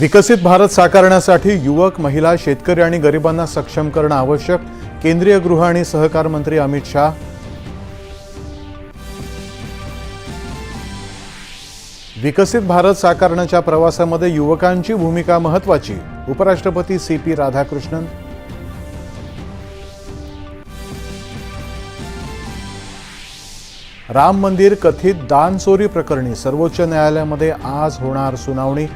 विकसित भारत साकारण्यासाठी युवक, महिला, शेतकरी आणि गरिबांना सक्षम करणं आवश्यक. केंद्रीय गृह आणि सहकार मंत्री अमित शाह. विकसित भारत साकारण्याच्या प्रवासामध्ये युवकांची भूमिका महत्त्वाची. उपराष्ट्रपती CP राधाकृष्णन. राम मंदिर कथित दानचोरी प्रकरणी सर्वोच्च न्यायालयामध्ये आज होणार सुनावणी.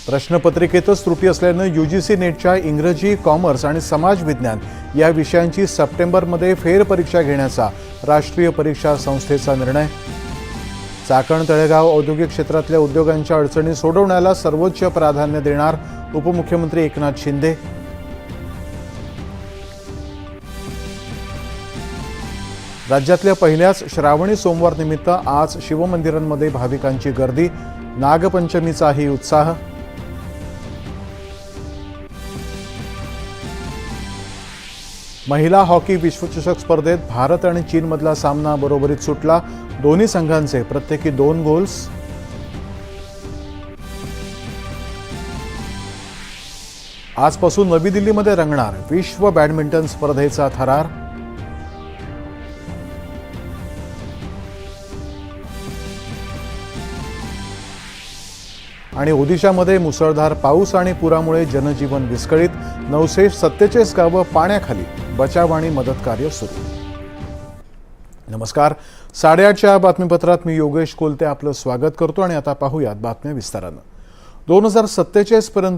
प्रश्नपत्रिकेतच त्रुटी असल्यानं UGC नेटच्या इंग्रजी, कॉमर्स आणि समाज विज्ञान या विषयांची सप्टेंबरमध्ये फेरपरीक्षा घेण्याचा राष्ट्रीय परीक्षा संस्थेचा निर्णय. चाकण तळेगाव औद्योगिक क्षेत्रातल्या उद्योगांच्या अडचणी सोडवण्याला सर्वोच्च प्राधान्य देणार उपमुख्यमंत्री एकनाथ शिंदे. राज्यातल्या पहिल्याच श्रावणी सोमवार निमित्त आज शिवमंदिरांमध्ये भाविकांची गर्दी. नागपंचमीचाही उत्साह. महिला हॉकी विश्वचषक स्पर्धेत भारत आणि चीनमधला सामना बरोबरीत सुटला. दोन्ही संघांचे प्रत्येकी 2 गोल्स. आजपासून नवी दिल्लीमध्ये रंगणार विश्व बॅडमिंटन स्पर्धेचा थरार. आणि ओदिशामध्ये मुसळधार पाऊस आणि पुरामुळे जनजीवन विस्कळीत. 947 गावं पाण्याखाली. बचाव आणि मदत कार्य सुरू. नमस्कार. 8:30च्या बातमीपत्रात मी योगेश कोलते आपलं स्वागत करतो आणि आता पाहूयात बातम्या विस्तारानं. 2047 पर्यंत